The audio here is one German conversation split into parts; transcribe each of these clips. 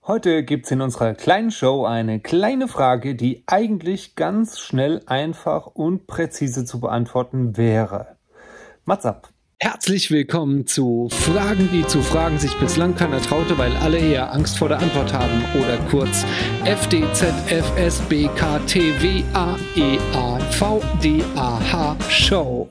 Heute gibt's in unserer kleinen Show eine kleine Frage, die eigentlich ganz schnell, einfach und präzise zu beantworten wäre. Mats ab! Herzlich willkommen zu Fragen, die zu fragen sich bislang keiner traute, weil alle eher Angst vor der Antwort haben. Oder kurz FDZFSBKTWAEAVDAH Show.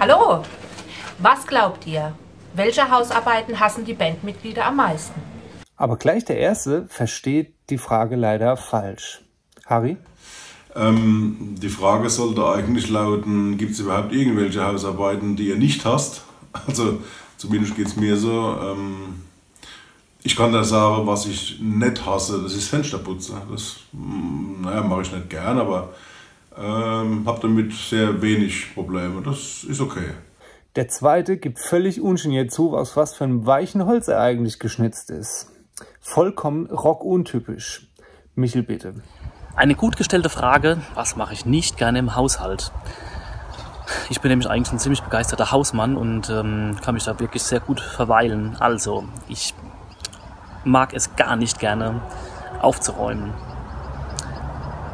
Hallo, was glaubt ihr? Welche Hausarbeiten hassen die Bandmitglieder am meisten? Aber gleich der Erste versteht die Frage leider falsch. Harry? Die Frage sollte eigentlich lauten, gibt es überhaupt irgendwelche Hausarbeiten, die ihr nicht hasst? Also zumindest geht es mir so. Ich kann da sagen, was ich nicht hasse, das ist Fensterputzen. Das mache ich nicht gern, aber habe damit sehr wenig Probleme. Das ist okay. Der Zweite gibt völlig ungeniert zu, aus was für einem weichen Holz er eigentlich geschnitzt ist. Vollkommen rockuntypisch. Michel, bitte. Eine gut gestellte Frage, was mache ich nicht gerne im Haushalt? Ich bin nämlich eigentlich ein ziemlich begeisterter Hausmann und kann mich da wirklich sehr gut verweilen. Also, ich mag es gar nicht gerne aufzuräumen.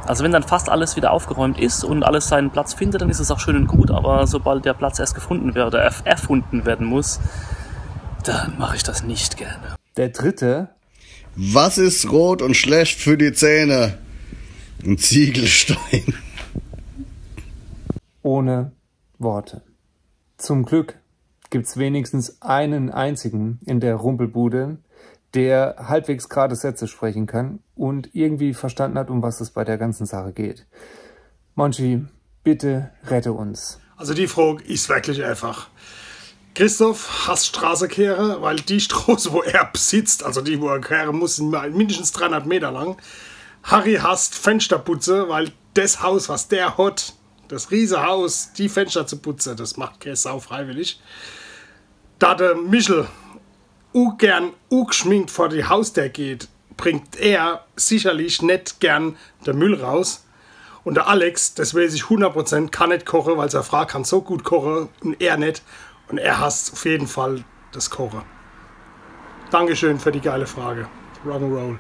Also wenn dann fast alles wieder aufgeräumt ist und alles seinen Platz findet, dann ist es auch schön und gut, aber sobald der Platz erst gefunden wird oder erfunden werden muss, dann mache ich das nicht gerne. Der Dritte. Was ist rot und schlecht für die Zähne? Ein Ziegelstein. Ohne Worte. Zum Glück gibt's wenigstens einen einzigen in der Rumpelbude, der halbwegs gerade Sätze sprechen kann und irgendwie verstanden hat, um was es bei der ganzen Sache geht. Monchi, bitte rette uns. Also die Frage ist wirklich einfach. Christoph hasst Straßenkehre, weil die Straße, wo er besitzt, also die, wo er kehren muss, sind mindestens 300 Meter lang. Harry hasst Fensterputze, weil das Haus, was der hat, das riesige Haus, die Fenster zu putzen, das macht keine Sau freiwillig. Da der Michel gern geschminkt vor die Haustür geht, bringt er sicherlich nicht gern den Müll raus. Und der Alex, das weiß ich 100%, kann nicht kochen, weil seine Frau kann so gut kochen und er nicht. Und er hasst auf jeden Fall das Kochen. Dankeschön für die geile Frage. Rock'n'Roll.